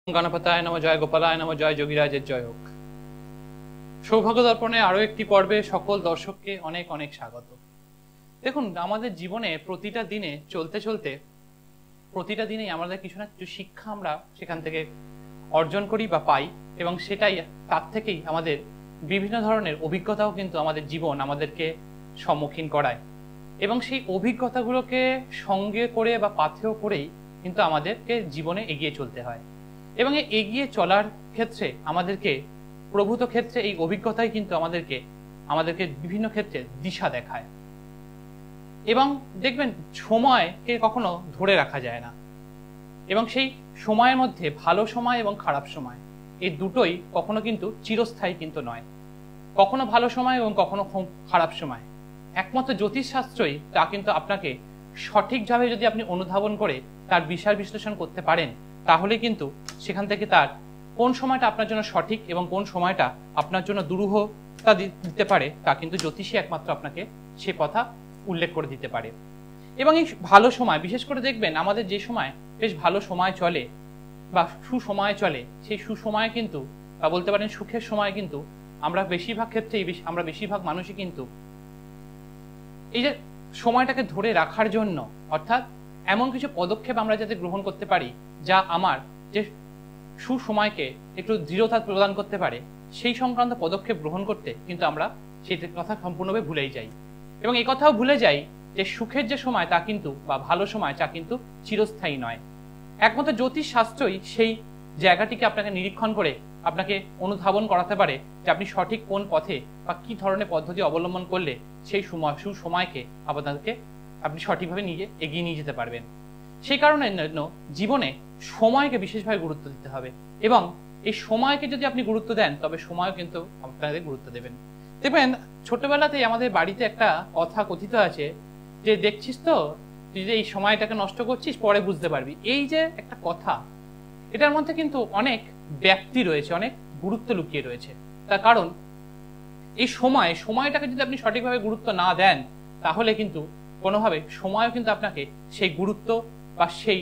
গণপতায় নমঃ, জয় গোপালায় নমঃ, জয় যোগীরাজের জয় হোক। সৌভাগ্য দর্পণে আরো একটি পর্বে সকল দর্শককে অনেক অনেক স্বাগত। দেখুন, আমাদের জীবনে প্রতিটা দিনে চলতে চলতে প্রতিটা দিনেই আমাদের কিছু না কিছু শিক্ষা আমরা সেখান থেকে অর্জন করি বা পাই, এবং সেটাই তার থেকেই আমাদের বিভিন্ন ধরনের অভিজ্ঞতাও কিন্তু আমাদের জীবন আমাদেরকে সম্মুখীন করায়, এবং সেই অভিজ্ঞতাগুলোকে সঙ্গে করে বা পাথেয় করেই কিন্তু আমাদেরকে জীবনে এগিয়ে চলতে হয়। এবং এই এগিয়ে চলার ক্ষেত্রে আমাদেরকে প্রভূত ক্ষেত্রে এই অভিজ্ঞতাই কিন্তু আমাদেরকে বিভিন্ন ক্ষেত্রে দিশা দেখায়। এবং দেখবেন, সময়কে কখনো ধরে রাখা যায় না, এবং সেই সময়ের মধ্যে ভালো সময় এবং খারাপ সময় এই দুটোই কখনো কিন্তু চিরস্থায়ী কিন্তু নয়। কখনো ভালো সময় এবং কখনো খারাপ সময়। একমাত্র জ্যোতিষশাস্ত্রই তা কিন্তু আপনাকে সঠিকভাবে যদি আপনি অনুধাবন করে তার বিষয় বিশ্লেষণ করতে পারেন, তাহলে কিন্তু সেখান থেকে তার কোন সময়টা আপনার জন্য সঠিক এবং কোন সময়টা আপনার জন্য দুরূহতা দিতে পারে, তা কিন্তু জ্যোতিষী একমাত্র আপনাকে সে কথা উল্লেখ করে দিতে পারে। এবং এই ভালো সময়, বিশেষ করে দেখবেন আমাদের যে সময় বেশ ভালো সময় চলে বা সুসময় চলে, সেই সুসময়ে কিন্তু বা বলতে পারেন সুখের সময় কিন্তু আমরা বেশিরভাগ ক্ষেত্রেই আমরা বেশিরভাগ মানুষই কিন্তু এই যে সময়টাকে ধরে রাখার জন্য, অর্থাৎ এমন কিছু পদক্ষেপ আমরা যাতে গ্রহণ করতে পারি যা আমার যে সুসময়কে একটু দৃঢ়তা প্রদান করতে পারে, সেই সংক্রান্ত পদক্ষেপ গ্রহণ করতে কিন্তু আমরা সেই কথা সম্পূর্ণভাবে ভুলেই যাই। এবং এই কথাও ভুলে যাই যে সুখের যে সময় তা কিন্তু বা ভালো সময় তা কিন্তু চিরস্থায়ী নয়। একমাত্র জ্যোতিষ শাস্ত্রই সেই জায়গাটিকে আপনাকে নিরীক্ষণ করে আপনাকে অনুধাবন করাতে পারে যে আপনি সঠিক কোন পথে বা কি ধরনের পদ্ধতি অবলম্বন করলে সেই সুসময়কে আপনাদেরকে আপনি সঠিকভাবে এগিয়ে নিয়ে যেতে পারবেন। সেই কারণে জীবনে সময়কে বিশেষভাবে গুরুত্ব দিতে হবে, এবং এই সময়কে যদি আপনি গুরুত্ব দেন তবে সময়ও কিন্তু আপনাদের গুরুত্ব দেবেন। দেখবেন, ছোটবেলাতেই আমাদের বাড়িতে একটা কথা কথিত আছে যে, দেখছিস তো তুই যে এই সময়টাকে নষ্ট করছিস, পরে বুঝতে পারবি। এই যে একটা কথা, এটার মধ্যে কিন্তু অনেক ব্যাপ্তি রয়েছে, অনেক গুরুত্ব লুকিয়ে রয়েছে। তার কারণ এই সময়টাকে যদি আপনি সঠিকভাবে গুরুত্ব না দেন, তাহলে কিন্তু কোনোভাবে সময়ও কিন্তু আপনাকে সেই গুরুত্ব বা সেই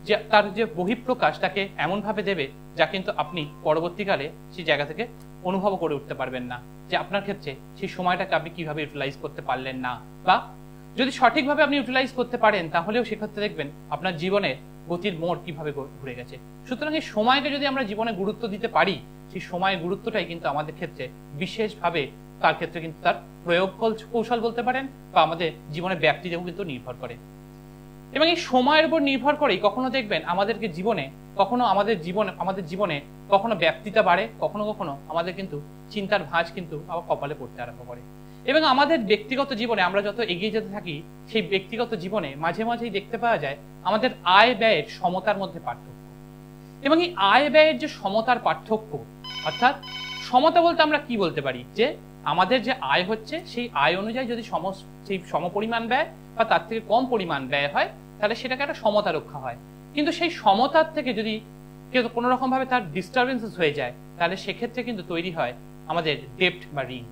যে তার যে বহিঃপ্রকাশ তাকে এমনভাবে দেবে যা কিন্তু আপনি পরবর্তীকালে সেই জায়গা থেকে অনুভব করে উঠতে পারবেন না, যে আপনার ক্ষেত্রে সেই সময়টাকে আপনি কিভাবে ইউটিলাইজ করতে পারলেন না। বা যদি সঠিকভাবে আপনি ইউটিলাইজ করতে পারেন, তাহলেও সেক্ষেত্রে দেখবেন আপনার জীবনে গতির মোড় কিভাবে ঘুরে গেছে। সুতরাং এই সময়কে যদি আমরা জীবনে গুরুত্ব দিতে পারি, সেই সময়ের গুরুত্বটাই কিন্তু আমাদের ক্ষেত্রে বিশেষভাবে তার ক্ষেত্রে কিন্তু তার প্রয়োগ কৌশল বলতে পারেন, বা আমাদের জীবনের ব্যাপ্তিতেও কিন্তু নির্ভর করে। এবং এই সময়ের উপর নির্ভর করেই কখনো দেখবেন আমাদেরকে জীবনে আমাদের জীবনে কখনো ব্যাপ্তিটা বাড়ে, কখনো কখনো আমাদের কিন্তু চিন্তার ভাঁজ কিন্তু আবার কপালে পড়তে আরম্ভ করে। এবং আমাদের ব্যক্তিগত জীবনে আমরা যত এগিয়ে যেতে থাকি, সেই ব্যক্তিগত জীবনে মাঝে মাঝেই দেখতে পাওয়া যায় আমাদের আয় ব্যয়ের সমতার মধ্যে পার্থক্য। এবং এই আয় ব্যয়ের যে সমতার পার্থক্য, অর্থাৎ সমতা বলতে আমরা কি বলতে পারি, যে আমাদের যে আয় হচ্ছে সেই আয় অনুযায়ী যদি সেই সমপরিমাণ ব্যয় বা তার থেকে কম পরিমাণ ব্যয় হয়, তাহলে সেটাকে একটা সমতা রক্ষা হয়। কিন্তু সেই সমতার থেকে যদি কেউ কোনো রকম ভাবে তার ডিস্টারবেন্সেস হয়ে যায়, তাহলে সেক্ষেত্রে কিন্তু তৈরি হয় আমাদের ডেপ্ট বা ঋণ।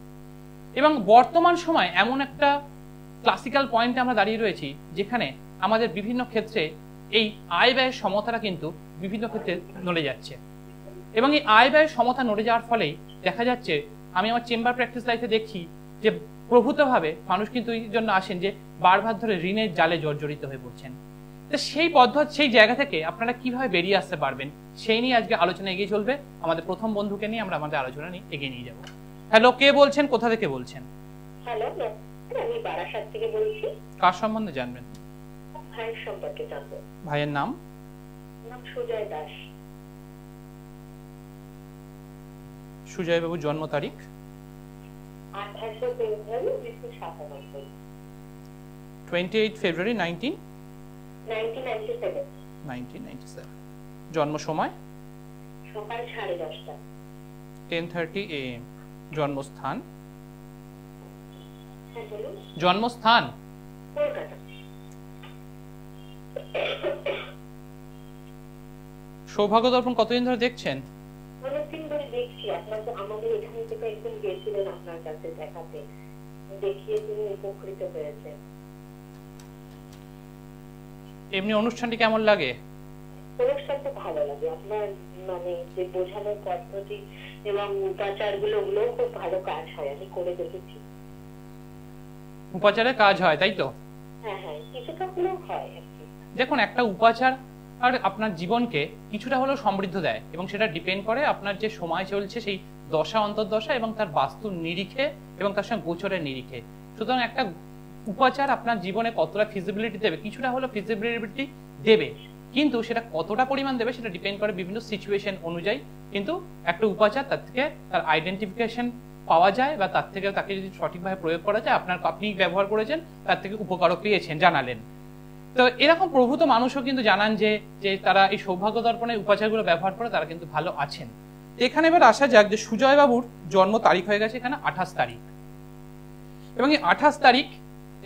এবং বর্তমান সময় এমন একটা ক্লাসিক্যাল পয়েন্টে আমরা দাঁড়িয়ে রয়েছি, যেখানে আমাদের বিভিন্ন ক্ষেত্রে এই আয় ব্যয়ের সমতাটা কিন্তু বিভিন্ন ক্ষেত্রে নড়ে যাচ্ছে। এবং এই আয় ব্যয়ের সমতা নড়ে যাওয়ার ফলেই দেখা যাচ্ছে, আমি আমার চেম্বার প্র্যাকটিস লাইফে দেখি যে প্রভূতভাবে মানুষ কিন্তু এই জন্য আসেন যে বারবার ধরে ঋণের জালে জর্জরিত হয়ে পড়ছেন। তো সেই জায়গা থেকে আপনারা কিভাবে বেরিয়ে আসতে পারবেন, সেই নিয়ে আজকে আলোচনা এগিয়ে চলবে। আমাদের প্রথম বন্ধুকে নিয়ে আমরা আমাদের আলোচনা নিয়ে এগিয়ে নিয়ে যাব। হ্যালো, কে বলছেন, কোথা থেকে বলছেন? হ্যালো, আমি বারাসাত থেকে বলছি। কার সম্বন্ধে জানবেন? ভাইয়ের সম্পর্কে জানবো। ভাইয়ের নাম? নাম সুজয় দাস। সুজয় বাবু জন্ম তারিখ? 28 ফেব্রুয়ারি 1997। 28 ফেব্রুয়ারি 1997। জন্ম সময়? সকাল 10:30। 10:30 AM। জন্মস্থান? হ্যাঁ বলুন। জন্মস্থান? কলকাতা। সৌভাগ্য দর্পণ কতদিন ধরে দেখছেন? অনেকদিন ধরে দেখছি। আমাদের এখান থেকে একজন গেছিলেন আপনার কাছে দেখাতে, দেখিয়ে তিনি উপকৃত হয়েছেন। এমনি অনুষ্ঠানটি কেমন লাগে? অনুষ্ঠানটা ভালো লাগে আপনার, মানে যে বোঝানোর পদ্ধতি এবং উপাচারগুলো, ওগুলোও খুব ভালো কাজ হয়, আমি করে দেখেছি। উপাচারে কাজ হয় তাই তো? হ্যাঁ হ্যাঁ, কিছুটা হলেও হয় আর কি। দেখুন, একটা উপাচার আর আপনার জীবনকে কিছুটা হলেও সমৃদ্ধ দেয়, এবং সেটা ডিপেন্ড করে আপনার যে সময় চলছে সেই দশা অন্তর্দশা এবং তার বাস্তুর নিরিখে এবং তার সঙ্গে গোচরের নিরিখে। সুতরাং একটা উপাচার আপনার জীবনে কতটা ফিজিবিলিটি দেবে, কিছুটা হলেও ফিজিবিলিটি দেবে, কিন্তু সেটা কতটা পরিমাণ দেবে সেটা ডিপেন্ড করে বিভিন্ন সিচুয়েশন অনুযায়ী। কিন্তু একটা উপাচার তার থেকে তার আইডেন্টিফিকেশন পাওয়া যায়, বা তার থেকে তাকে যদি সঠিকভাবে প্রয়োগ করা যায়, আপনি ব্যবহার করেছেন, তার থেকে উপকারও পেয়েছেন, জানালেন। তো এরকম প্রভূত মানুষও কিন্তু জানান যে যে তারা এই সৌভাগ্য দর্পণের উপাচারগুলো ব্যবহার করে তারা কিন্তু ভালো আছেন। এখানে এবার আসা যাক যে সুজয় বাবুর জন্ম তারিখ হয়ে গেছে এখানে 28 তারিখ, এবং এই 28 তারিখ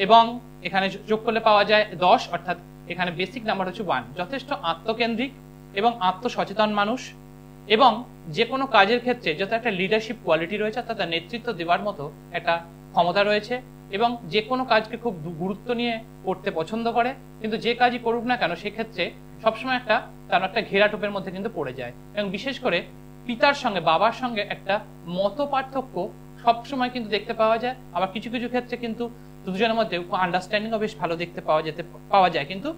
এবং এখানে যোগ করলে পাওয়া যায় 10, অর্থাৎ এখানে বেসিক নাম্বার হচ্ছে 1। যথেষ্ট আত্মকেন্দ্রিক এবং আত্মসচেতন মানুষ, এবং যে কোনো কাজের ক্ষেত্রে যত একটা লিডারশিপ কোয়ালিটি রয়েছে, অর্থাৎ তার নেতৃত্ব দেওয়ার মতো একটা ক্ষমতা রয়েছে, এবং যে কোনো কাজকে খুব গুরুত্ব নিয়ে করতে পছন্দ করে। কিন্তু যে কাজই করুক না কেন সেক্ষেত্রে সবসময় তার একটা ঘেরাটোপের মধ্যে কিন্তু পড়ে যায়, এবং বিশেষ করে পিতার সঙ্গে বাবার সঙ্গে একটা মত পার্থক্য সবসময় কিন্তু দেখতে পাওয়া যায়। আবার কিছু কিছু ক্ষেত্রে কিন্তু দুজনের মধ্যে আন্ডারস্ট্যান্ডিংও বেশ ভালো দেখতে পাওয়া যায়, কিন্তু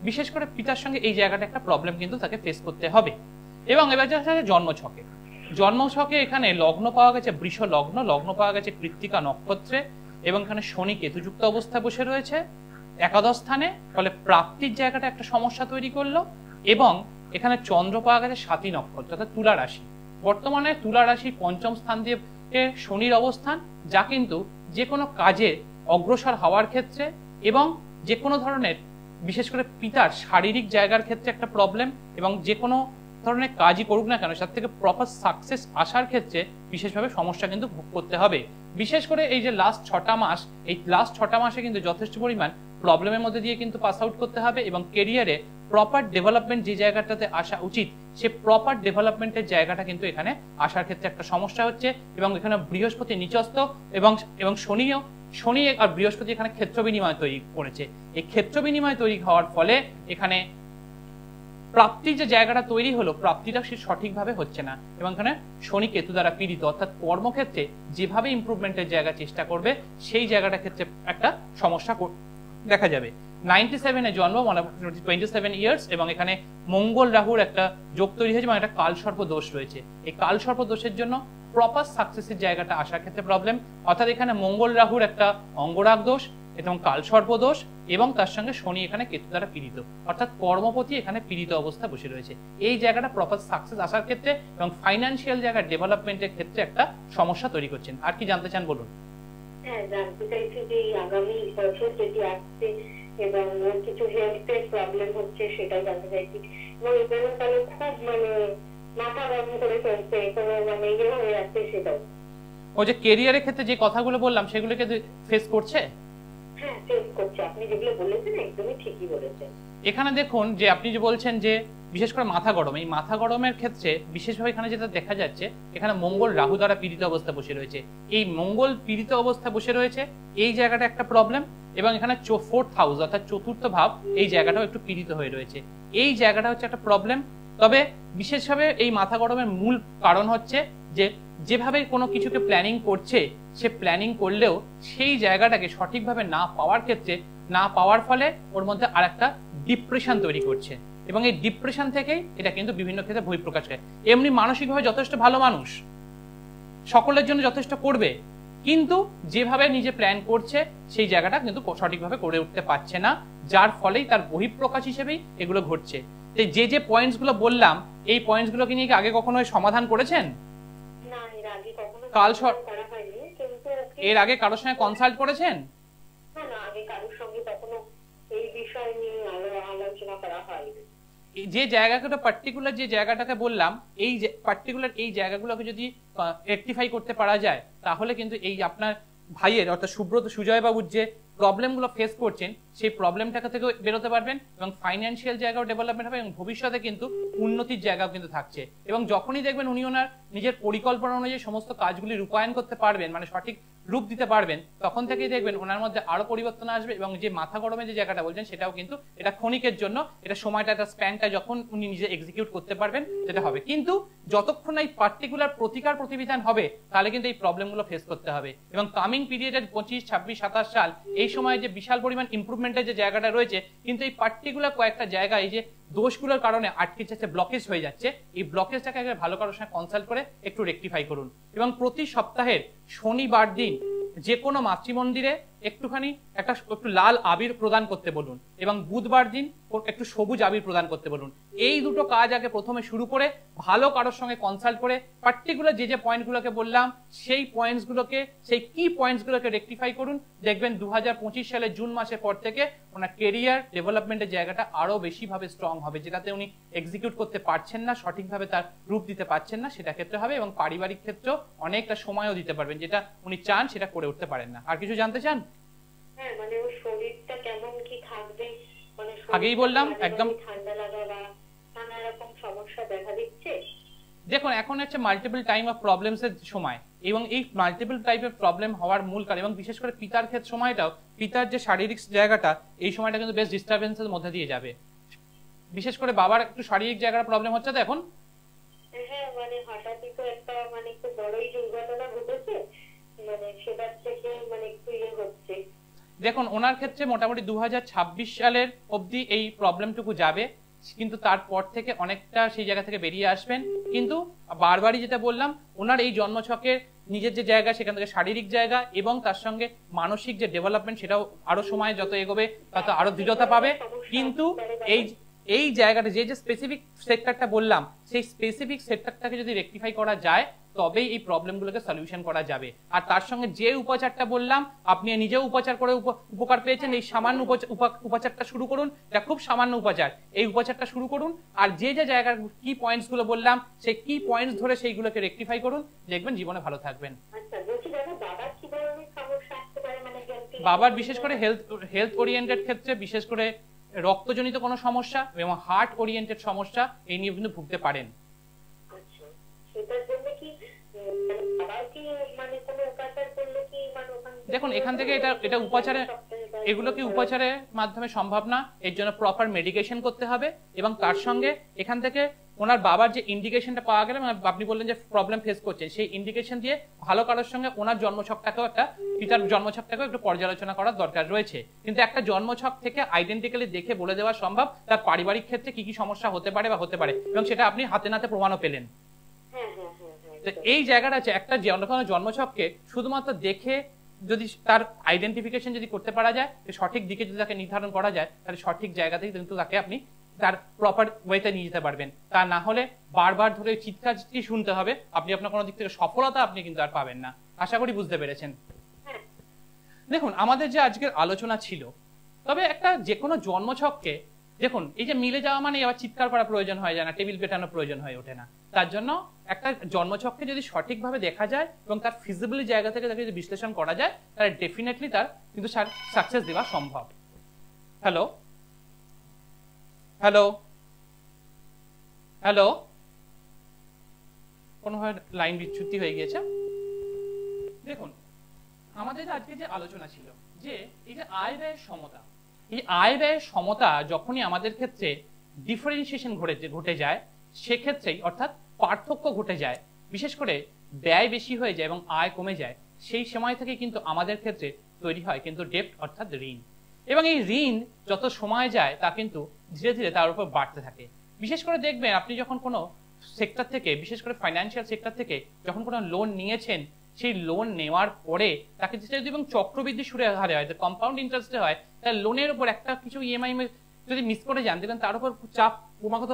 বিশেষ করে পিতার সঙ্গে এই জায়গাটা একটা প্রবলেম কিন্তু তাকে ফেস করতে হবে। এবং এবার যা জন্মছকে এখানে লগ্ন পাওয়া গেছে বৃষ লগ্ন, লগ্ন পাওয়া গেছে কৃত্তিকা নক্ষত্রে, এবং এখানে শনি কেতুযুক্ত অবস্থায় বসে রয়েছে একাদশ স্থানে, ফলে প্রাপ্তির জায়গাটা একটা সমস্যা তৈরি করলো। এবং এখানে চন্দ্র পাওয়া গেছে সাতী নক্ষত্র, অর্থাৎ তুলা রাশি। বর্তমানে তুলা রাশি পঞ্চম স্থান দিয়ে শনির অবস্থান, যা কিন্তু যে কোনো কাজে অগ্রসর হওয়ার ক্ষেত্রে এবং যে কোনো ধরনের বিশেষ করে পিতার শারীরিক জায়গার ক্ষেত্রে একটা প্রবলেম, এবং যে কোনো ধরনের কাজই করুক না কেন তার থেকে প্রপার সাকসেস আসার ক্ষেত্রে বিশেষভাবে সমস্যা কিন্তু ভোগ করতে হবে। বিশেষ করে এই যে লাস্ট 6টা মাস, এই লাস্ট 6টা মাসে কিন্তু যথেষ্ট পরিমাণ প্রবলেমের মধ্যে দিয়ে কিন্তু পাস আউট করতে হবে, এবং কেরিয়ারে প্রপার ডেভেলপমেন্ট যে জায়গাটাতে আসা উচিত সে প্রপার ডেভেলপমেন্টের জায়গাটা কিন্তু এখানে আসার ক্ষেত্রে একটা সমস্যা হচ্ছে। এবং এখানে বৃহস্পতি নিচস্থ, এবং শনি আর বৃহস্পতি এখানে ক্ষেত্র বিনিময় তৈরি করেছে। এই ক্ষেত্র বিনিময় তৈরি হওয়ার ফলে এখানে প্রাপ্তির যে জায়গাটা তৈরি হলো, প্রাপ্তিটা সে সঠিকভাবে হচ্ছে না, এবং এখানে শনি কেতু দ্বারা পীড়িত, অর্থাৎ কর্মক্ষেত্রে যেভাবে ইমপ্রুভমেন্টের জায়গা চেষ্টা করবে সেই জায়গাটা ক্ষেত্রে একটা সমস্যা দেখা যাবে। 97-এ জন্ম, মানে 27 ইয়ার্স, এবং এখানে মঙ্গল রাহুর একটা যোগ তৈরি হয়েছে, মানে একটা কালসর্প দোষ রয়েছে। এই কালসর্প দোষের জন্য প্রপার সাকসেসের জায়গাটা আসার ক্ষেত্রে প্রবলেম, অর্থাৎ এখানে মঙ্গল রাহুর একটা অঙ্গরাগ দোষ এবং কালসর্প দোষ, এবং তার সঙ্গে শনি এখানে কেতু দ্বারা পীড়িত, অর্থাৎ কর্মপতি এখানে পীড়িত অবস্থা বসে রয়েছে। এই জায়গাটা প্রপার সাকসেস আসার ক্ষেত্রে এবং ফাইন্যান্সিয়াল জায়গা ডেভেলপমেন্টের ক্ষেত্রে একটা সমস্যা তৈরি করছেন। আর কি জানতে চান বলুন? হ্যাঁ, জানতে চাইছি যে আগামী বছর যেটি আসছে এবং কিছু হেলথের প্রবলেম হচ্ছে সেটাই জানতে চাইছি, এবং এখানে তাহলে খুব মানে মাথা গরম করে চলছে, কোনো মানে ইয়ে হয়ে যাচ্ছে সেটাও। ও যে কেরিয়ারের ক্ষেত্রে যে কথাগুলো বললাম সেগুলোকে ফেস করছে? হ্যাঁ, ফেস করছে। আপনি যেগুলো বলেছেন একদমই ঠিকই বলেছেন। এখানে দেখুন যে আপনি যে বলছেন যে বিশেষ করে মাথা গরম, এই মাথা গরমের ক্ষেত্রে বিশেষভাবে এখানে যেটা দেখা যাচ্ছে এখানে মঙ্গল রাহু দ্বারা পীড়িত অবস্থা বসে রয়েছে। এই মঙ্গল পীড়িত অবস্থা বসে রয়েছে, এই জায়গাটা একটা প্রবলেম, এবং এখানে 4th হাউস অর্থাৎ চতুর্থ ভাব এই জায়গাটাও একটু পীড়িত হয়ে রয়েছে। এই জায়গাটা হচ্ছে একটা প্রবলেম। তবে বিশেষভাবে এই মাথা গরমের মূল কারণ হচ্ছে যে যেভাবে কোনো কিছুকে প্ল্যানিং করছে সে প্ল্যানিং করলেও সেই জায়গাটাকে সঠিকভাবে না পাওয়ার ক্ষেত্রে, না পাওয়ার ফলে ওর মধ্যে আর একটা ডিপ্রেশন তৈরি করছে, এবং এই ডিপ্রেশন থেকেই এটা কিন্তু বিভিন্ন ক্ষেত্রে বহিঃপ্রকাশ হয়। এমনি মানসিকভাবে যথেষ্ট ভালো মানুষ, সকলের জন্য যথেষ্ট করবে, কিন্তু যেভাবে নিজে প্ল্যান করছে সেই জায়গাটা কিন্তু সঠিকভাবে করে উঠতে পারছে না, যার ফলেই তার বহিঃপ্রকাশ হিসেবেই এগুলো ঘটছে। যে যে পয়েন্টস গুলো বললাম এই পয়েন্টস গুলোকে নিয়ে আগে কখনো সমাধান করেছেন? না, এর আগে কখনো করা হয়নি, কিন্তু এর আগে কারোর সঙ্গে কনসাল্ট করেছেন? না, আগে কারোর সঙ্গে কখনো এই বিষয় নিয়ে আলোচনা করা হয়নি। যে জায়গাগুলো পার্টিকুলার যে জায়গাটাকে বললাম, এই পার্টিকুলার এই জায়গাগুলোকে যদি রেকটিফাই করতে পারা যায় তাহলে কিন্তু এই আপনার ভাইয়ের অর্থাৎ সুজয় বাবুর যে প্রবলেমগুলো ফেস করছেন সেই প্রবলেমটাকে থেকে বেরোতে পারবেন এবং ফাইন্যান্সিয়াল জায়গাও ডেভেলপমেন্ট হবে এবং ভবিষ্যতে কিন্তু উন্নতির জায়গাও কিন্তু থাকছে। এবং যখনই দেখবেন উনি ওনার নিজের পরিকল্পনা অনুযায়ী সমস্ত কাজগুলি রূপায়ণ করতে পারবেন, মানে সঠিক রূপ দিতে পারবেন, তখন থেকেই দেখবেন ওনার মধ্যে আরো পরিবর্তন আসবে। এবং যে মাথা গরমে যে জায়গাটা বলছেন সেটাও কিন্তু এটা ক্ষণিকের জন্য, এটা সময়টা, একটা স্প্যানটা যখন উনি নিজে এক্সিকিউট করতে পারবেন সেটা হবে। কিন্তু যতক্ষণ এই পার্টিকুলার প্রতিকার প্রতিবিধান হবে তাহলে কিন্তু এই প্রবলেমগুলো ফেস করতে হবে। এবং কামিং পিরিয়ডের 25, 26, 27 সাল এই সময় যে বিশাল পরিমাণ ইমপ্রুভমেন্টের যে জায়গাটা রয়েছে, কিন্তু এই পার্টিকুলার কয়েকটা জায়গায় এই যে দোষগুলোর কারণে আটকে যাচ্ছে, ব্লকেজ হয়ে যাচ্ছে, এই ব্লকেজটাকে আগে ভালো কারোর সঙ্গে কনসাল্ট করে একটু রেকটিফাই করুন। এবং প্রতি সপ্তাহের শনিবার দিন যে কোনো মাতৃমন্দিরে একটুখানি একটু লাল আবির প্রদান করতে বলুন এবং বুধবার দিন একটু সবুজ আবির প্রদান করতে বলুন। এই দুটো কাজ আগে প্রথমে শুরু করে ভালো কারোর সঙ্গে কনসাল্ট করে পার্টিকুলার যে পয়েন্টগুলোকে বললাম সেই পয়েন্টসগুলোকে, সেই কি পয়েন্টসগুলোকে রেকটিফাই করুন। দেখবেন 2025 সালের জুন মাসের পর থেকে ওনার কেরিয়ার ডেভেলপমেন্টের জায়গাটা আরো বেশি ভাবে স্ট্রং হবে। যেটাতে উনি এক্সিকিউট করতে পারছেন না, সঠিকভাবে তার রূপ দিতে পারছেন না, সেটা ক্ষেত্রে হবে। এবং পারিবারিক ক্ষেত্রেও অনেকটা সময়ও দিতে পারবেন, যেটা উনি চান সেটা করে উঠতে পারেন না। আর কিছু জানতে চান? হ্যাঁ, মানে ওর শরীরটা কেমন কি থাকবে, মানে আগেই বললাম একদম ঠান্ডা লাগা বা নানা রকম সমস্যা দেখা দিচ্ছে। দেখুন, এখন হচ্ছে মাল্টিপল টাইম অফ প্রবলেমস এর সময়, এবং এই মাল্টিপল টাইপের প্রবলেম হওয়ার মূল কারণ, এবং বিশেষ করে পিতার ক্ষেত্রে সময়টাও, পিতার যে শারীরিক জায়গাটা এই সময়টা কিন্তু বেশ ডিস্টারবেন্সের মধ্যে দিয়ে যাবে। বিশেষ করে বাবার একটু শারীরিক জায়গার প্রবলেম হচ্ছে তো এখন। হ্যাঁ, মানে হঠাৎই তো একটা মানে একটু বড়ই দুর্ঘটনা ঘটেছে, মানে সেটার থেকে মানে একটু হচ্ছে। দেখুন, ওনার ক্ষেত্রে মোটামুটি 2026 সালের অবধি এই প্রবলেমটুকু যাবে, কিন্তু তারপর থেকে অনেকটা সেই জায়গা থেকে বেরিয়ে আসবেন। কিন্তু বারবারই যেটা বললাম, ওনার এই জন্মছকের নিজের যে জায়গা, সেখান থেকে শারীরিক জায়গা এবং তার সঙ্গে মানসিক যে ডেভেলপমেন্ট, সেটাও আরো সময় যত এগোবে তত আরো দৃঢ়তা পাবে। কিন্তু এই জায়গাটা যে স্পেসিফিক সেক্টরটা বললাম, সেই স্পেসিফিক সেক্টরটাকে যদি রেকটিফাই করা যায় তবেই এই প্রবলেমগুলোকে সলিউশন করা যাবে। আর তার সঙ্গে যে উপাচারটা বললাম, আপনি নিজেও উপাচার করে উপকার পেয়েছেন, এই সামান্য উপাচারটা শুরু করুন। এটা খুব সামান্য উপাচার, এই উপাচারটা শুরু করুন। আর যে যে জায়গার কি পয়েন্টস গুলো বললাম, সেই কি পয়েন্টস ধরে সেইগুলোকে রেকটিফাই করুন, দেখবেন জীবনে ভালো থাকবেন। বাবার বিশেষ করে হেলথ ওরিয়েন্টেড ক্ষেত্রে, বিশেষ করে রক্তজনিত কোনো সমস্যা এবং হার্ট ওরিয়েন্টেড সমস্যা, এই নিয়ে কিন্তু ভুগতে পারেন। দেখুন, এখান থেকে এটা উপাচারে, এগুলো কি উপাচারের মাধ্যমে সম্ভব না, এর জন্য প্রপার মেডিকেশন করতে হবে। এবং তার সঙ্গে এখান থেকে ওনার বাবার যে ইন্ডিকেশনটা পাওয়া গেল, মানে আপনি বললেন যে প্রবলেম ফেস করছে, সেই ইন্ডিকেশন দিয়ে ভালো কারোর সঙ্গে ওনার জন্মছকটাকেও, একটা পিতার জন্মছকটাকেও একটু পর্যালোচনা করার দরকার রয়েছে। কিন্তু একটা জন্মছক থেকে আইডেন্টিক্যালি দেখে বলে দেওয়া সম্ভব তার পারিবারিক ক্ষেত্রে কি কি সমস্যা হতে পারে বা হতে পারে, এবং সেটা আপনি হাতে নাতে প্রমাণও পেলেন। এই জায়গাটা আছে, একটা জন্মছককে শুধুমাত্র দেখে যদি তার আইডেন্টিফিকেশন যদি করতে পারা যায়, সঠিক দিকে যদি তাকে নির্ধারণ করা যায়, তাহলে সঠিক জায়গা থেকে কিন্তু তাকে আপনি তার প্রপার ওয়েতে নিয়ে যেতে পারবেন। তা না হলে বারবার ধরে চিৎকার শুনতে হবে, আপনি আপনার কোনো দিক থেকে সফলতা আপনি কিন্তু আর পাবেন না। আশা করি বুঝতে পেরেছেন। দেখুন, আমাদের যে আজকের আলোচনা ছিল, তবে একটা যে কোনো জন্মছককে দেখুন, এই যে মিলে যাওয়া মানে আবার চিৎকার করা প্রয়োজন হয়ে যায় না, টেবিল পেটানোর প্রয়োজন হয়ে ওঠে না। তার জন্য একটা জন্মছককে যদি সঠিকভাবে দেখা যায় এবং তার ফিজিবিলি জায়গা থেকে তাকে যদি বিশ্লেষণ করা যায়, তাহলে ডেফিনেটলি তার কিন্তু সাকসেস দেওয়া সম্ভব। হ্যালো হ্যালো হ্যালো, কোনোভাবে লাইন বিচ্যুতি হয়ে গিয়েছে। দেখুন, আমাদের আজকে যে আলোচনা ছিল যে এই যে আয় ব্যয়ের সমতা, এই আয় ব্যয়ের সমতা যখনই আমাদের ক্ষেত্রে ডিফারেন্সিয়েশন ঘটে যায়, সেক্ষেত্রেই অর্থাৎ পার্থক্য ঘটে যায়, বিশেষ করে ব্যয় বেশি হয়ে যায় এবং আয় কমে যায়, সেই সময় থেকে কিন্তু আমাদের ক্ষেত্রে তৈরি হয় কিন্তু ডেপ্ট অর্থাৎ ঋণ। এবং এই ঋণ যত সময় যায় তা কিন্তু ধীরে ধীরে তার উপর বাড়তে থাকে। বিশেষ করে দেখবেন, আপনি যখন কোনো সেক্টর থেকে, বিশেষ করে ফাইন্যান্সিয়াল সেক্টর থেকে যখন কোনো লোন নিয়েছেন, সেই লোন নেওয়ার পরে তাকে যদি এবং চক্রবৃদ্ধি সুরে হারে হয়, কম্পাউন্ড ইন্টারেস্টে হয়, তাহলে লোনের উপর একটা কিছু ইএমআই যদি মিস করে যান, দেখবেন তার উপর চাপ ক্রমাগত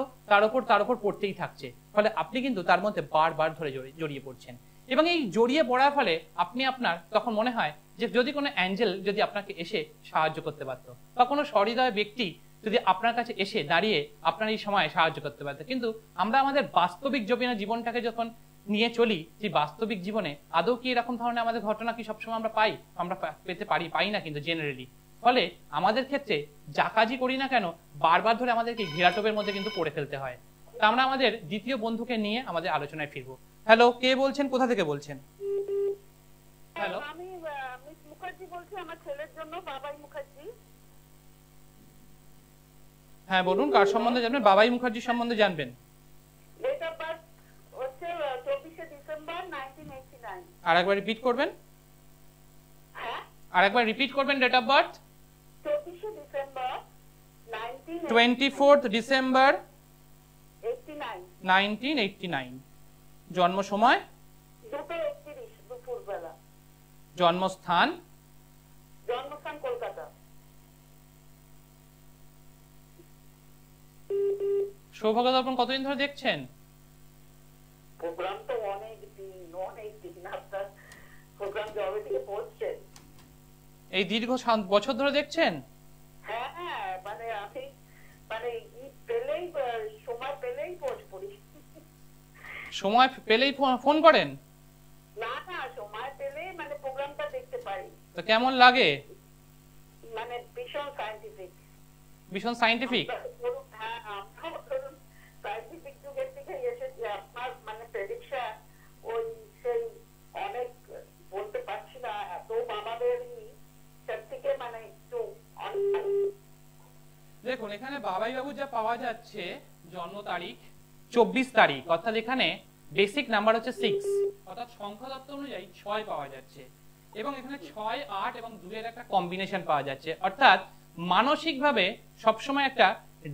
তার উপর পড়তেই থাকছে। ফলে আপনি কিন্তু তার মধ্যে বারবার ধরে জড়িয়ে পড়ছেন। এবং এই জড়িয়ে পড়ার ফলে আপনি আপনার তখন মনে হয় যে যদি কোনো অ্যাঞ্জেল যদি আপনাকে এসে সাহায্য করতে পারতো, বা কোনো সহৃদয় ব্যক্তি যদি আপনার কাছে এসে দাঁড়িয়ে আপনার এই সময় সাহায্য করতে পারতো। কিন্তু আমরা আমাদের বাস্তবিক জীবনটাকে যখন নিয়ে চলি, যে বাস্তবিক জীবনে আদৌ কি এরকম ধরনের আমাদের ঘটনা কি সবসময় আমরা পেতে পারি? পাই না কিন্তু জেনারেলি। ফলে আমাদের ক্ষেত্রে যা কাজই করি না কেন বারবার ধরে আমাদেরকে ঘেরাটোপের মধ্যে কিন্তু পড়ে ফেলতে হয়। তা আমরা আমাদের দ্বিতীয় বন্ধুকে নিয়ে আমাদের আলোচনায় ফিরবো। হ্যালো, কে বলছেন, কোথা থেকে বলছেন? হ্যালো, আমি মিস মুখার্জি বলছি, আমার ছেলের জন্য, বাবাই মুখার্জি। হ্যাঁ বলুন, কার সম্বন্ধে জানবেন? বাবাই মুখার্জি সম্বন্ধে জানবেন। ডেট অফ বার্থ হচ্ছে 24শে ডিসেম্বর 1989। আরেকবার রিপিট করবেন? হ্যাঁ, আরেকবার রিপিট করবেন ডেট অফ বার্থ? 24শে ডিসেম্বর 24th ডিসেম্বর 1989। 1989। জন্ম সময়? 2:31 দুপুরবেলা। জন্মস্থান? জন্মস্থান কলকাতা। সৌভাগ্য দর্পণ কতদিন ধরে দেখছেন? প্রোগ্রাম তো অনেক দিন আপনার প্রোগ্রাম জবে থেকে পড়ছে। এই দীর্ঘ 7 বছর ধরে দেখছেন? হ্যাঁ হ্যাঁ, মানে আমি মানে পেলেই সময় পেলেই পোস্ট করি। সময় পেলেই ফোন করেন? না না, সময় পেলেই মানে প্রোগ্রামটা দেখতে পারি। তো কেমন লাগে? মানে ভীষণ সায়েন্টিফিক। ভীষণ সায়েন্টিফিক? হ্যাঁ, আমরা ধরুন সায়েন্টিফিক যুগের দিকে এসেছি। আপনার মানে প্রেডিকশন ওই সেই অনেক বলতে পারছি না, এত বাবাদের সব থেকে মানে একটু দেখুন এখানে বাবাই বাবু যা পাওয়া যাচ্ছে জন্ম তারিখ 24 তারিখ, অর্থাৎ এখানে বেসিক নাম্বার হচ্ছে 6, অর্থাৎ সংখ্যা তত্ত্ব অনুযায়ী 6 পাওয়া যাচ্ছে এবং এখানে 6, 8 এবং 2 এর একটা কম্বিনেশন পাওয়া যাচ্ছে, অর্থাৎ মানসিকভাবে সবসময় একটা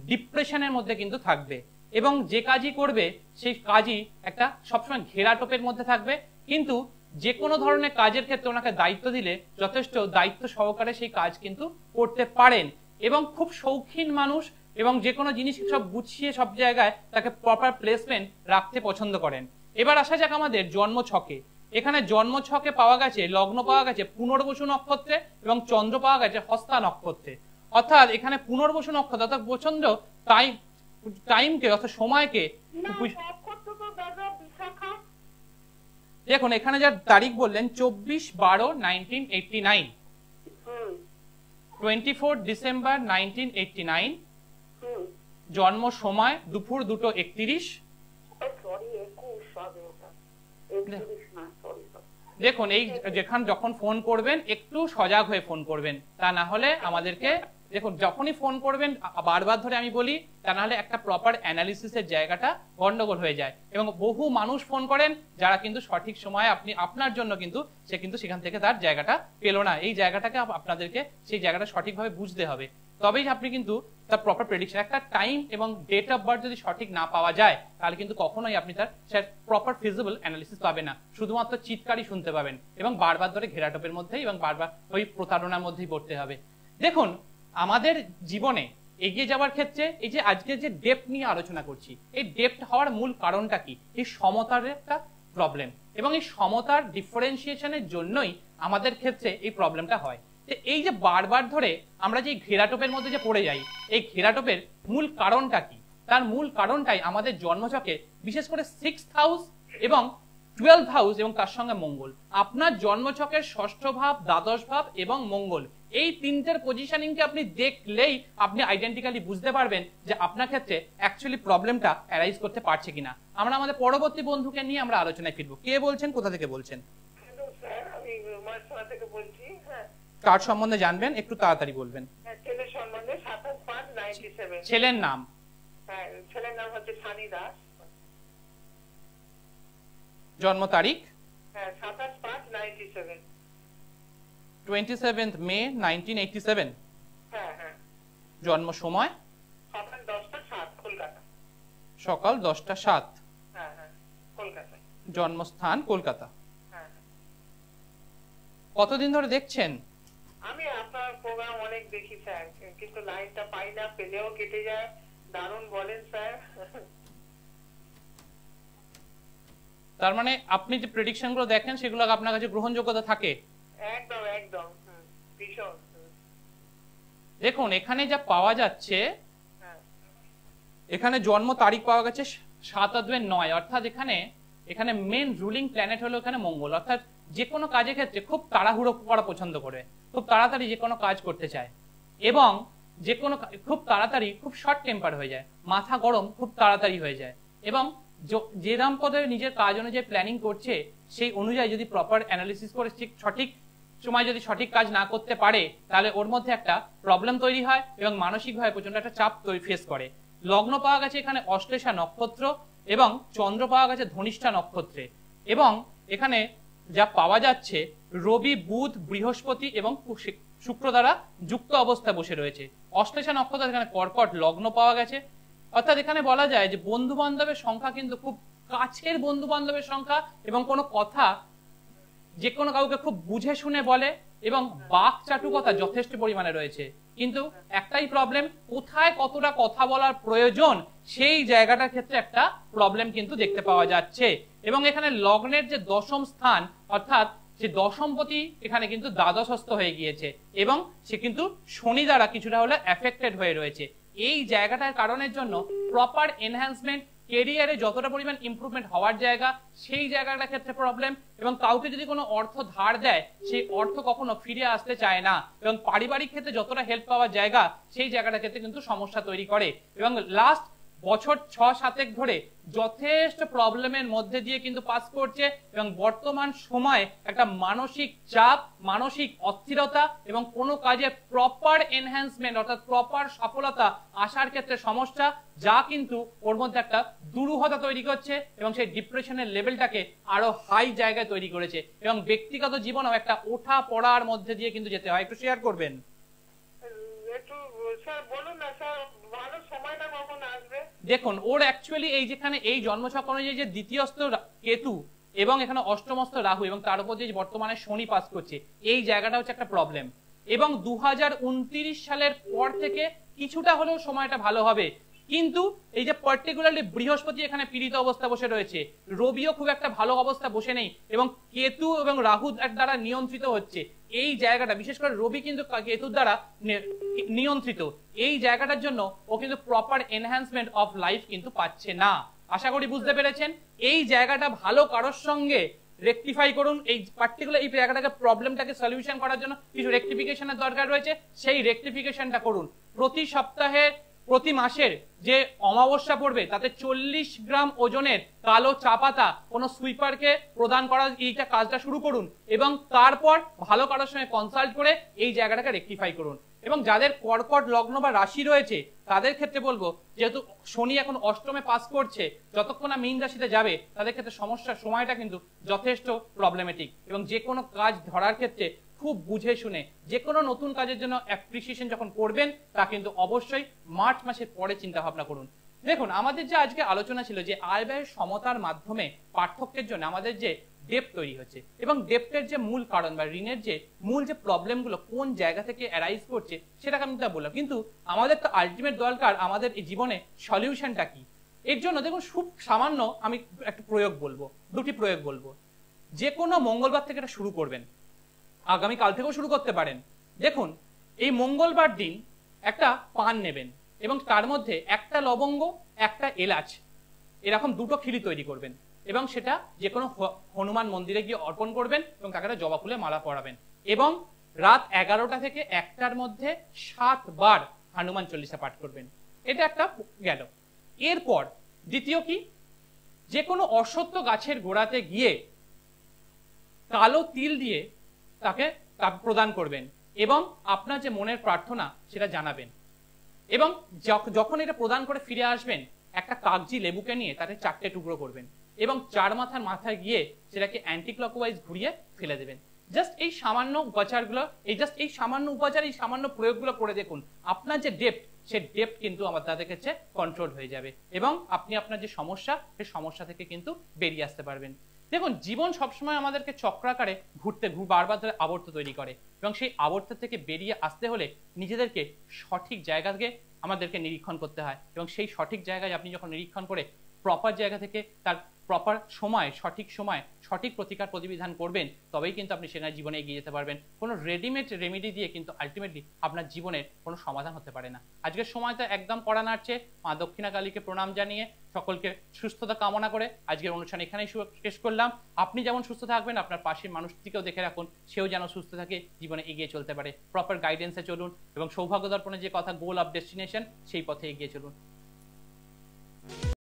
ডিপ্রেশনের মধ্যে কিন্তু থাকবে এবং যে কাজই করবে সেই কাজই একটা সবসময় ঘেরাটোপের মধ্যে থাকবে। কিন্তু যে কোনো ধরনের কাজের ক্ষেত্রে ওনাকে দায়িত্ব দিলে যথেষ্ট দায়িত্ব সহকারে সেই কাজ কিন্তু করতে পারেন এবং খুব শৌখিন মানুষ এবং যে কোনো জিনিস সব গুছিয়ে সব জায়গায় তাকে প্রপার প্লেসমেন্ট রাখতে পছন্দ করেন। এবার আসা যাক আমাদের জন্ম ছকে। এখানে জন্ম ছকে পাওয়া গেছে লগ্ন পাওয়া গেছে পুনর্বসু নক্ষত্রে এবং চন্দ্র পাওয়া গেছে হস্তা নক্ষত্রে, অর্থাৎ এখানে পুনর্বসু নক্ষত্র অর্থাৎ প্রচন্ড টাইমকে অর্থাৎ সময়কে দেখুন এখানে যার তারিখ বললেন 24/12/1989, 24 ডিসেম্বর 1989, জন্ম সময় দুপুর 2:31। দেখুন এই যখন ফোন করবেন একটু সজাগ হয়ে ফোন করবেন, তা না হলে আমাদেরকে দেখুন যখনই ফোন করবেন বারবার ধরে আমি বলি তা না হলে একটা প্রপার অ্যানালিসিসের জায়গাটা গন্ডগোল হয়ে যায় এবং বহু মানুষ ফোন করেন যারা কিন্তু সঠিক সময়ে আপনার জন্য কিন্তু সে কিন্তু সেখান থেকে তার জায়গাটা পেল না। এই জায়গাটাকে আপনাদেরকে সেই জায়গাটা সঠিকভাবে বুঝতে হবে, তবেই আপনি কিন্তু তার প্রপার প্রেডিকশন। একটা টাইম এবং ডেট অফ বার্থ যদি সঠিক না পাওয়া যায় তাহলে কিন্তু কখনোই আপনি তার প্রপার ফিজিবল অ্যানালিসিস পাবেন না, শুধুমাত্র চিৎকারই শুনতে পাবেন এবং বারবার ধরে ঘেরাটোপের মধ্যেই এবং বারবার ওই প্রতারণার মধ্যেই পড়তে হবে। দেখুন আমাদের জীবনে এগিয়ে যাওয়ার ক্ষেত্রে এই যে আজকে যে ডেপথ নিয়ে আলোচনা করছি, এই ডেপথ হওয়ার মূল কারণটা কি? এই সমতার একটা প্রবলেম এবং এই সমতার ডিফারেন্সিয়েশনের জন্যই আমাদের ক্ষেত্রে এই প্রবলেমটা হয়। এই যে বারবার ধরে আমরা যে ঘেরাটোপের মধ্যে যে পড়ে যাই, এই ঘেরাটোপের মূল কারণটা কি? তার মূল কারণটাই আমাদের জন্মছকে বিশেষ করে 6th হাউস এবং 12th হাউস এবং তার সঙ্গে মঙ্গল। আপনার জন্মছকের ষষ্ঠ ভাব, দ্বাদশ ভাব এবং মঙ্গল এই তিনটের পজিশনিংকে আপনি দেখলেই আপনি আইডেন্টিক্যালি বুঝতে পারবেন যে আপনার ক্ষেত্রে অ্যাকচুয়ালি প্রবলেমটা অ্যারাইজ করতে পারছে কিনা। আমরা আমাদের পরবর্তী বন্ধুকে নিয়ে আমরা আলোচনায় ফিরবো। কে বলছেন, কোথা থেকে বলছেন? কার সম্বন্ধে জানবেন একটু তাড়াতাড়ি বলবেন। ছেলের সম্বন্ধে 27/5/97। ছেলের নাম? হ্যাঁ, ছেলের নাম হচ্ছে সানি দাস। জন্ম তারিখ? হ্যাঁ, 27/5/97। 27th May 1987। হ্যাঁ হ্যাঁ। জন্ম সময়? সকাল 10টা 7 কলকাতা। সকাল 10টা 7। হ্যাঁ হ্যাঁ, কলকাতা। জন্মস্থান কলকাতা। হ্যাঁ। কতদিন ধরে দেখছেন? আমি আপনার প্রোগ্রাম অনেক দেখি স্যার, কিন্তু লাইনটা পাই না, পেলেও কেটে যায়। দারুণ বলেন স্যার। তার মানে আপনি যে প্রেডিকশন গুলো দেখেন সেগুলো আপনার কাছে গ্রহণযোগ্যতা থাকে? একদম একদম, ভীষণ। দেখুন এখানে যা পাওয়া যাচ্ছে, এখানে জন্ম তারিখ পাওয়া গেছে 7/9, অর্থাৎ এখানে মেন রুলিং প্ল্যানেট হলো এখানে মঙ্গল, অর্থাৎ যে কোনো কাজের ক্ষেত্রে খুব তাড়াহুড়ো করা পছন্দ করে, খুব তাড়াতাড়ি যে কোনো কাজ করতে চায় এবং যে কোনো খুব তাড়াতাড়ি খুব শর্ট টেম্পার হয়ে যায়, মাথা গরম খুব তাড়াতাড়ি হয়ে যায় এবং যেরাম পদে নিজের কাজ অনুযায়ী প্ল্যানিং করছে সেই অনুযায়ী যদি প্রপার অ্যানালিসিস করে ঠিক সঠিক সময় যদি সঠিক কাজ না করতে পারে তাহলে ওর মধ্যে একটা প্রবলেম তৈরি হয় এবং মানসিকভাবে প্রচন্ড একটা চাপ ফেস করে। লগ্ন পাওয়া গেছে এখানে অশ্লেষা নক্ষত্র এবং চন্দ্র পাওয়া গেছে ধনিষ্ঠা নক্ষত্রে এবং এখানে যা পাওয়া যাচ্ছে রবি, বুধ, বৃহস্পতি এবং শুক্র দ্বারা যুক্ত অবস্থায় বসে রয়েছে। অশ্লেষা নক্ষত্র এখানে কর্কট লগ্ন পাওয়া গেছে, অর্থাৎ এখানে বলা যায় যে বন্ধু বান্ধবের সংখ্যা কিন্তু খুব কাছের বন্ধু বান্ধবের সংখ্যা এবং কোনো কথা যে কোনো কাউকে খুব বুঝে শুনে বলে এবং বাক চাটুকতা যথেষ্ট পরিমাণে রয়েছে। কিন্তু একটাই প্রবলেম, কোথায় কতটা কথা বলার প্রয়োজন সেই জায়গাটার ক্ষেত্রে একটা প্রবলেম কিন্তু দেখতে পাওয়া যাচ্ছে। এবং এখানে লগ্নের যে দশম স্থান অর্থাৎ যে দশমপতি এখানে কিন্তু দ্বাদশস্থ হয়ে গিয়েছে এবং সে কিন্তু শনি দ্বারা কিছুটা হলে এফেক্টেড হয়ে রয়েছে। এই জায়গাটার কারণের জন্য প্রপার এনহ্যান্সমেন্ট, কেরিয়ারে যতটা পরিমাণ ইমপ্রুভমেন্ট হওয়ার জায়গা সেই জায়গাটার ক্ষেত্রে প্রবলেম এবং কাউকে যদি কোনো অর্থ ধার দেয় সেই অর্থ কখনো ফিরে আসতে চায় না এবং পারিবারিক ক্ষেত্রে যতটা হেল্প পাওয়ার জায়গা সেই জায়গাটার ক্ষেত্রে কিন্তু সমস্যা তৈরি করে এবং লাস্ট বছর 6-7 ধরে যথেষ্ট প্রবলেমের মধ্যে দিয়ে কিন্তু পাস করছে এবং বর্তমান সময়ে একটা মানসিক চাপ, মানসিক অস্থিরতা এবং কোনো কাজে প্রপার এনহ্যান্সমেন্ট অর্থাৎ প্রপার সফলতা আসার ক্ষেত্রে সমস্যা, যা কিন্তু ওর মধ্যে একটা দুরূহতা তৈরি করছে এবং সেই ডিপ্রেশনের লেভেলটাকে আরো হাই জায়গায় তৈরি করেছে এবং ব্যক্তিগত জীবনেও একটা ওঠা পড়ার মধ্যে দিয়ে কিন্তু যেতে হয়। একটু শেয়ার করবেন। একটু স্যার বলুন না স্যার, ভালো সময়টা কখন আসবে? দেখুন ওর অ্যাকচুয়ালি এই যেখানে এই জন্মছক অনুযায়ী যে দ্বিতীয়স্থ কেতু এবং এখানে অষ্টমস্থ রাহু এবং তার উপর যে বর্তমানে শনি পাস করছে এই জায়গাটা হচ্ছে একটা প্রবলেম এবং 2029 সালের পর থেকে কিছুটা হলেও সময়টা ভালো হবে। কিন্তু এই যে পার্টিকুলারলি বৃহস্পতি এখানে পীড়িত অবস্থা বসে রয়েছে, রবিও খুব একটা ভালো অবস্থা বসে নেই এবং কেতু এবং রাহু দ্বারা নিয়ন্ত্রিত হচ্ছে। এই জায়গাটা বিশেষ করে রবি কিন্তু কেতুর দ্বারা নিয়ন্ত্রিত, এই জায়গাটার জন্য ও কিন্তু প্রপার এনহ্যান্সমেন্ট অফ লাইফ কিন্তু পাচ্ছে না। আশা করি বুঝতে পেরেছেন। এই জায়গাটা ভালো কারোর সঙ্গে রেকটিফাই করুন, এই পার্টিকুলার এই জায়গাটাকে প্রবলেমটাকে সলিউশন করার জন্য কিছু রেকটিফিকেশনের দরকার রয়েছে, সেই রেকটিফিকেশনটা করুন। প্রতি সপ্তাহে প্রতি মাসের যে অমাবস্যা পড়বে তাতে 40 গ্রাম ওজনের কালো চা পাতা কোনো সুইপারকে প্রদান করার এইটা কাজটা শুরু করুন এবং তারপর ভালো কারোর সঙ্গে কনসাল্ট করে এই জায়গাটাকে রেকটিফাই করুন। এবং যাদের কর্কট লগ্ন বা রাশি রয়েছে তাদের ক্ষেত্রে বলবো, যেহেতু শনি এখন অষ্টমে পাস করছে, যতক্ষণ না মীন রাশিতে যাবে তাদের ক্ষেত্রে সমস্যার সময়টা কিন্তু যথেষ্ট প্রবলেমেটিক এবং যে কোনো কাজ ধরার ক্ষেত্রে খুব বুঝে শুনে যে কোনো নতুন কাজের জন্য অ্যাপ্রিসিয়েশন যখন করবেন তা কিন্তু অবশ্যই মার্চ মাসের পরে চিন্তা ভাবনা করুন। দেখুন আমাদের যে আজকে আলোচনা ছিল যে আয় ব্যয়ের সমতার মাধ্যমে পার্থক্যের জন্য আমাদের যে ডেপ্ট তৈরি হচ্ছে এবং ডেপ্টের যে মূল কারণ বা ঋণের যে মূল যে প্রবলেমগুলো কোন জায়গা থেকে অ্যারাইজ করছে সেটাকে আমি তা বললাম, কিন্তু আমাদের তো আলটিমেট দরকার আমাদের এই জীবনে সলিউশনটা কি। এর জন্য দেখুন খুব সামান্য আমি একটা প্রয়োগ বলবো, দুটি প্রয়োগ বলবো। যে কোনো মঙ্গলবার থেকে এটা শুরু করবেন, আগামী কাল থেকেও শুরু করতে পারেন। দেখুন এই মঙ্গলবার দিন একটা পান নেবেন এবং তার মধ্যে একটা লবঙ্গ একটা এলাচ এরকম দুটো খিলি তৈরি করবেন এবং সেটা যে কোনো হনুমান মন্দিরে গিয়ে অর্পণ করবেন এবং তাকে জবা ফুলে মালা পরাবেন এবং রাত 11টা থেকে 1টার মধ্যে 7 বার হনুমান চল্লিশা পাঠ করবেন। এটা একটা গেল। এরপর দ্বিতীয় কি, যে কোনো অশ্বত্থ গাছের গোড়াতে গিয়ে কালো তিল দিয়ে তাকে প্রদান করবেন এবং আপনার যে মনের প্রার্থনা সেটা জানাবেন এবং যখন এটা প্রদান করে ফিরে আসবেন একটা কাগজি লেবুকে নিয়ে তাতে 4টে টুকরো করবেন এবং 4 মাথার মাথায় গিয়ে সেটাকে অ্যান্টি ক্লকওয়াইজ ঘুরিয়ে ফেলে দেবেন। জাস্ট এই সামান্য উপাচারগুলো, এই সামান্য উপাচার, এই সামান্য প্রয়োগগুলো করে দেখুন, আপনার যে ডেপ্ট সে ডেপ্ট কিন্তু তাদের কাছে কন্ট্রোল হয়ে যাবে এবং আপনি আপনার যে সমস্যা সেই সমস্যা থেকে কিন্তু বেরিয়ে আসতে পারবেন। দেখুন জীবন সবসময় আমাদেরকে চক্রাকারে বারবার ধরে আবর্ত তৈরি করে এবং সেই আবর্ত থেকে বেরিয়ে আসতে হলে নিজেদেরকে সঠিক জায়গাকে আমাদেরকে নিরীক্ষণ করতে হয় এবং সেই সঠিক জায়গায় আপনি যখন নিরীক্ষণ করে প্রপার জায়গা থেকে তার প্রপার সময়, সঠিক সময় সঠিক প্রতিকার প্রতিবিধান করবেন, তবেই কিন্তু আপনি সেনার জীবনে এগিয়ে যেতে পারবেন। কোনো রেডিমেড রেমেডি দিয়ে কিন্তু আলটিমেটলি আপনার জীবনের কোনো সমাধান হতে পারে না। আজকের সময়টা একদম কড়া নাড়ছে। মা দক্ষিণাকালীকে প্রণাম জানিয়ে সকলকে সুস্থতা কামনা করে আজকের অনুষ্ঠান এখানেই শেষ করলাম। আপনি যেমন সুস্থ থাকবেন, আপনার পাশের মানুষটিকেও দেখে রাখুন, সেও যেন সুস্থ থাকে, জীবনে এগিয়ে চলতে পারে। প্রপার গাইডেন্সে চলুন এবং সৌভাগ্য দর্পণে যে কথা গোল অফ ডেস্টিনেশন, সেই পথে এগিয়ে চলুন।